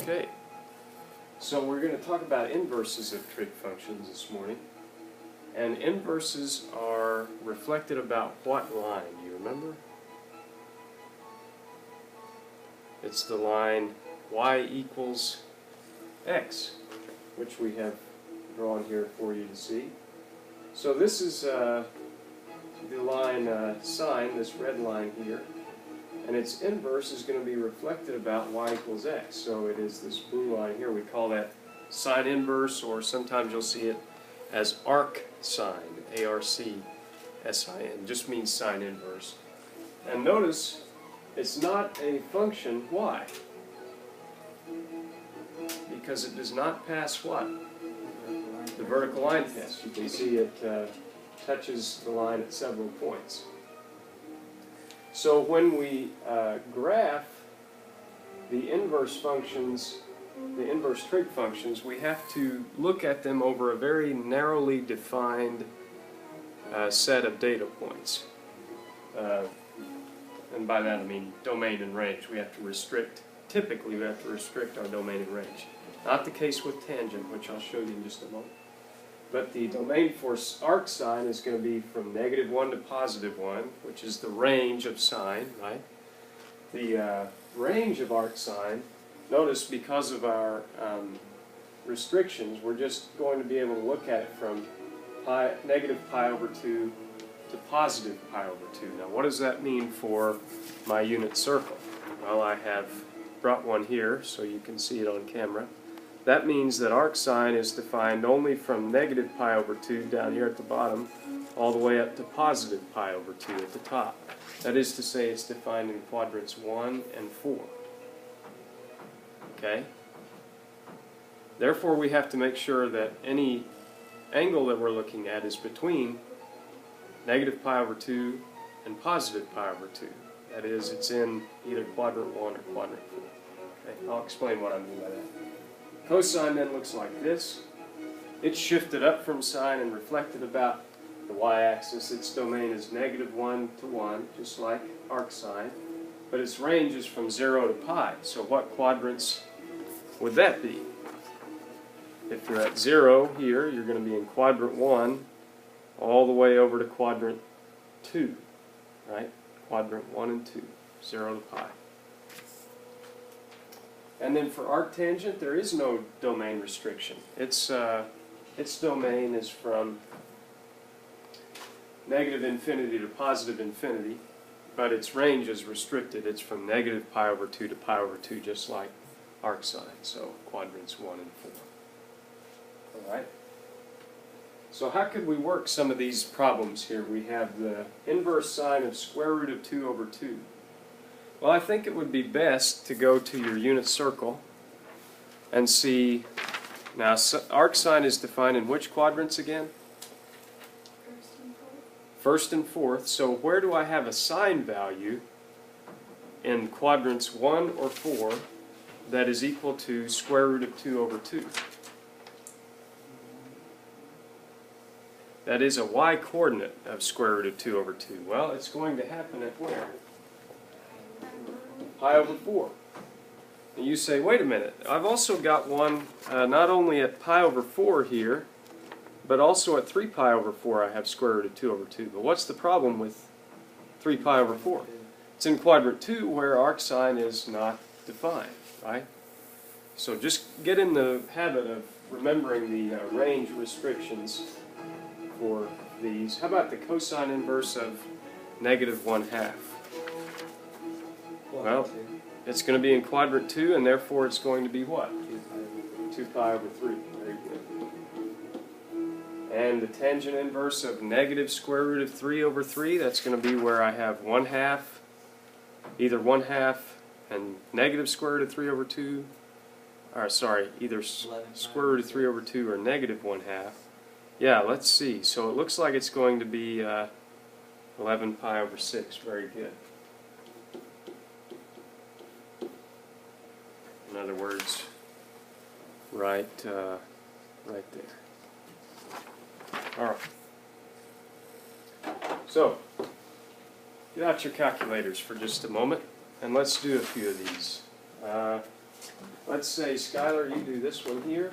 Okay, so we're going to talk about inverses of trig functions this morning. And inverses are reflected about what line? Do you remember? It's the line y equals x, which we have drawn here for you to see. So this is the line sine, this red line here, and its inverse is going to be reflected about y equals x. So it is this blue line here. We call that sine inverse, or sometimes you'll see it as arc sine, A-R-C-S-I-N, just means sine inverse. And notice it's not a function y, because it does not pass what? The vertical line test. You can see it touches the line at several points. So when we graph the inverse functions, the inverse trig functions, we have to look at them over a very narrowly defined set of data points. And by that I mean domain and range. We have to restrict, typically we have to restrict our domain and range. Not the case with tangent, which I'll show you in just a moment. But the domain for arc sine is going to be from -1 to +1, which is the range of sine, right? The range of arc sine, notice because of our restrictions, we're just going to be able to look at it from -pi/2 to +pi/2. Now what does that mean for my unit circle? Well, I have brought one here so you can see it on camera. That means that arc sine is defined only from -pi/2 down here at the bottom all the way up to +pi/2 at the top. That is to say, it's defined in quadrants 1 and 4. Okay? Therefore, we have to make sure that any angle that we're looking at is between -pi/2 and +pi/2. That is, it's in either quadrant 1 or quadrant 4. Okay? I'll explain what I mean by that. Cosine then looks like this. It's shifted up from sine and reflected about the y-axis. Its domain is -1 to 1, just like arc sine. But its range is from 0 to pi. So what quadrants would that be? If you're at 0 here, you're going to be in quadrant 1 all the way over to quadrant 2. Right? Quadrant 1 and 2. 0 to pi. And then for arctangent, there is no domain restriction. Its domain is from -infinity to +infinity, but its range is restricted. It's from -pi/2 to pi/2, just like arc sine. So quadrants 1 and 4. All right. So how could we work some of these problems here? We have the inverse sine of square root of 2 over 2. Well, I think it would be best to go to your unit circle and see. Now, arc sine is defined in which quadrants again? First and fourth. So where do I have a sine value in quadrants 1 or 4 that is equal to square root of 2 over 2? That is a y-coordinate of square root of 2 over 2. Well, it's going to happen at where? Pi/4. And you say, wait a minute, I've also got one not only at pi/4 here, but also at 3pi/4 I have square root of 2 over 2. But what's the problem with 3pi/4? It's in quadrant 2 where arc sine is not defined, right? So just get in the habit of remembering the range restrictions for these. How about the cosine inverse of -1/2? Well, it's going to be in quadrant 2, and therefore it's going to be what? 2pi/3. Very good. And the tangent inverse of -square root of 3 over 3, that's going to be where I have 1/2, either 1/2 and -square root of 3 over 2, or sorry, either square root of 3 over 2 or -1/2. Yeah, let's see. So it looks like it's going to be 11pi/6. Very good. In other words, right there. All right. So, get out your calculators for just a moment, and let's do a few of these. let's say, Skylar, you do this one here.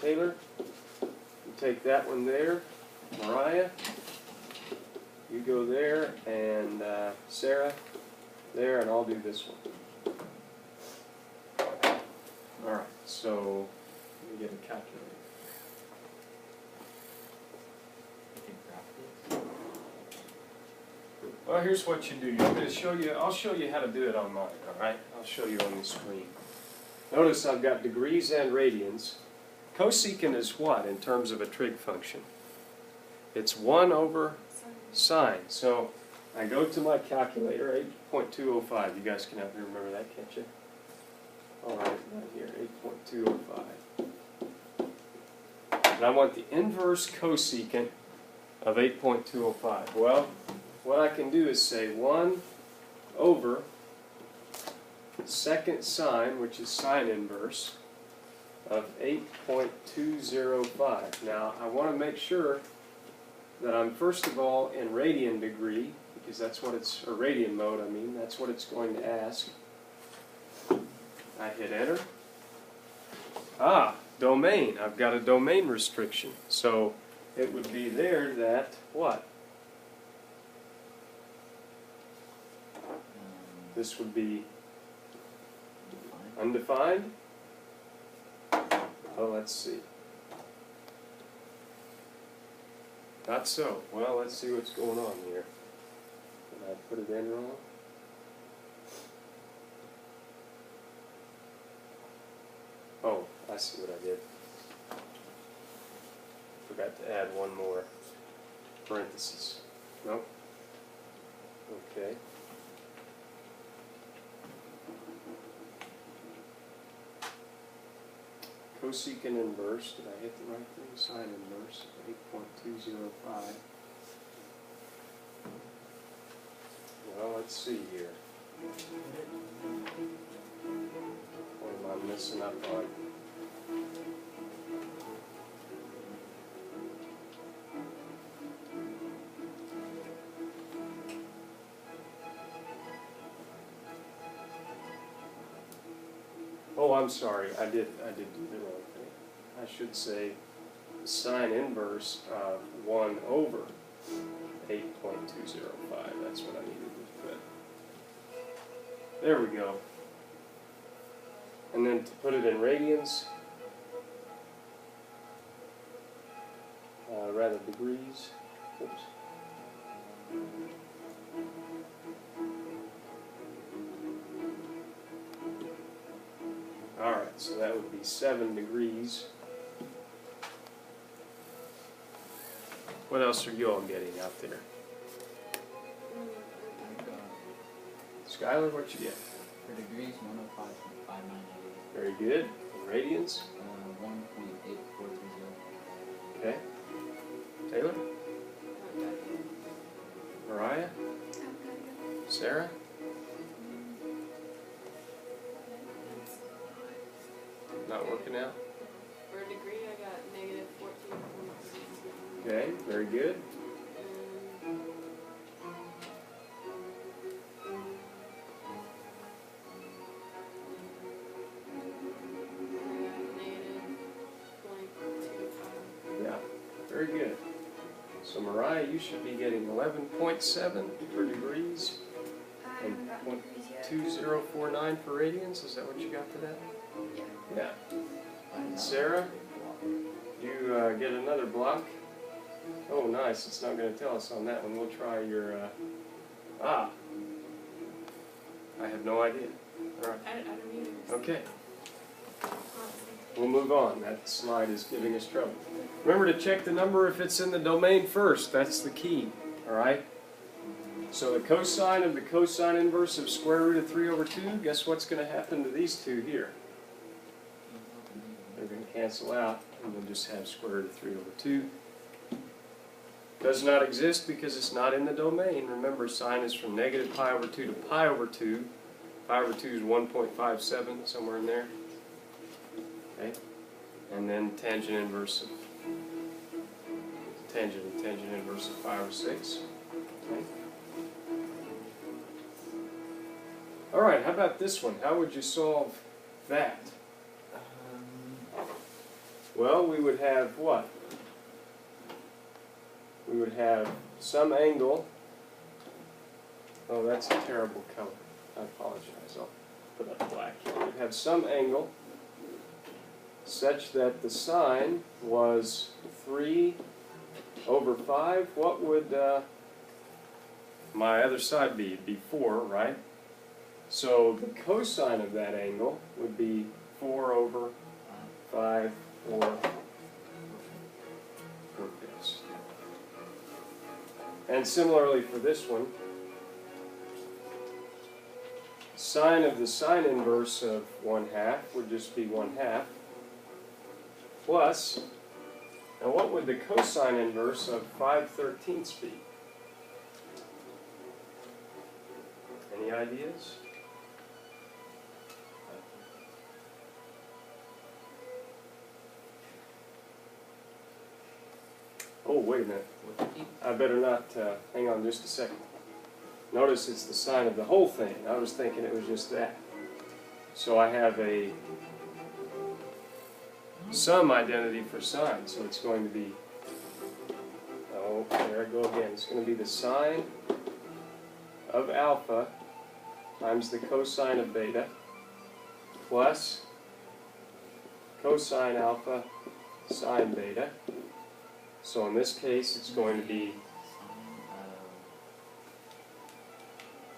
Taylor, you take that one there. Mariah, you go there, and Sarah, there, and I'll do this one. All right, so let me get a calculator. Well, here's what you do. I'm going to show you. I'll show you how to do it on mine. All right, I'll show you on the screen. Notice I've got degrees and radians. Cosecant is what in terms of a trig function? It's 1 over sine. So I go to my calculator, 8.205. You guys can help me remember that, can't you? All right, right here, 8.205. And I want the inverse cosecant of 8.205. Well, what I can do is say 1 over second sine, which is sine inverse, of 8.205. Now, I want to make sure that I'm first of all in radian degree, because that's what it's, or radian mode, I mean, that's what it's going to ask. I hit enter. Ah, domain. I've got a domain restriction. So it would be there that, what? This would be undefined? Oh, let's see. Not so. Well, let's see what's going on here. Can I put it in wrong? Oh, I see what I did. Forgot to add one more parenthesis. Nope. Okay. Cosecant inverse, did I hit the right thing? Sine inverse, 8.205. Well, let's see here. What am I missing up on? Oh, I'm sorry. I did do the wrong thing. I should say sine inverse of 1 over 8.205. That's what I needed to put. There we go. And then to put it in radians, rather degrees. Oops. All right, so that would be 7 degrees. What else are you all getting out there? Skylar, what you get? For degrees, 105.598. Very good. And radians? 1.8430. Okay. Taylor? Mariah? Sarah? Not working out? For a degree, I got negative 14.6. Okay, very good. Yeah, very good. So Mariah, you should be getting 11.7 for degrees and 0.2049 for radians. Is that what you got for that? Yeah. And Sarah, you get another block. Oh, nice. It's not going to tell us on that one. We'll try your... I have no idea. All right. I don't either. Okay. We'll move on. That slide is giving us trouble. Remember to check the number if it's in the domain first. That's the key. All right? So the cosine of the cosine inverse of square root of 3 over 2, guess what's going to happen to these two here? They're going to cancel out, and we'll just have square root of 3 over 2. Does not exist because it's not in the domain. Remember, sine is from negative pi over 2 to pi over 2. Pi over 2 is 1.57, somewhere in there. Okay? And then tangent inverse of tangent inverse of pi over 6. Okay? All right, how about this one? How would you solve that? Well, we would have what? We would have some angle. Oh, that's a terrible color. I apologize. I'll put up black here. We'd have some angle such that the sine was 3/5. What would my other side be? It'd be 4, right? So the cosine of that angle would be 4/5 or 4/5. And similarly for this one, sine of the sine inverse of 1/2 would just be 1/2 plus, now what would the cosine inverse of 5/13 be? Any ideas? Oh, wait a minute. I better not, hang on just a second. Notice it's the sine of the whole thing. I was thinking it was just that. So I have a sum identity for sine, so it's going to be, oh, there I go again. It's going to be the sine of alpha times the cosine of beta plus cosine alpha sine beta. So in this case, it's going to be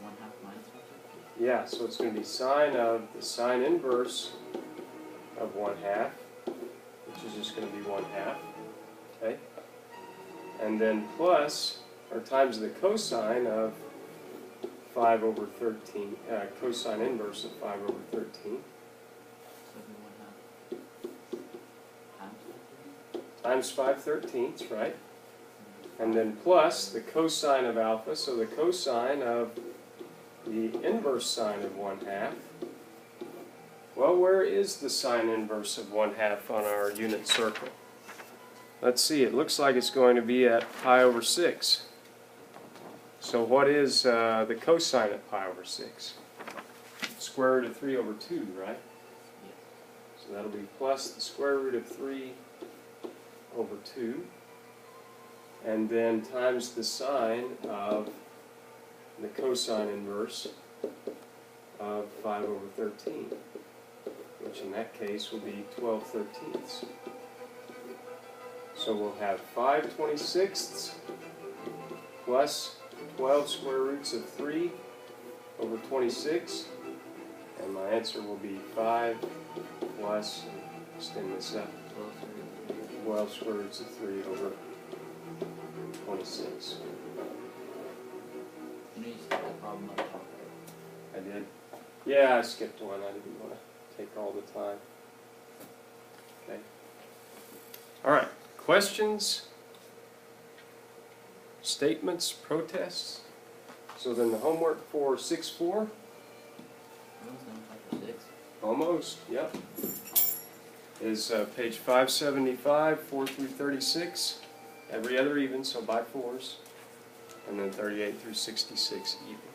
1/2 minus 1/2. yeah, so it's going to be sine of the sine inverse of 1/2, which is just going to be 1/2, okay? And then plus, or times the cosine of 5/13, cosine inverse of 5/13, So it'd be 1/2 times times 5/13, right? And then plus the cosine of alpha, so the cosine of the inverse sine of 1/2. Well, where is the sine inverse of 1/2 on our unit circle? Let's see, it looks like it's going to be at pi/6. So what is the cosine of pi/6? Square root of 3/2, right? Yes. So that'll be plus the square root of 3/2, and then times the sine of the cosine inverse of 5/13, which in that case will be 12/13. So we'll have 5/26 plus 12 square roots of 3/26, and my answer will be 5 plus, extend this up, 12 square roots of 3/26. You know you set that problem up top, right? I did. Yeah, I skipped one. I didn't want to take all the time. Okay. All right. Questions? Statements? Protests? So then the homework for 6-4? Almost done chapter 6. Almost, yep. Is page 575, 4 through 36. Every other even, so by 4s. And then 38 through 66 even.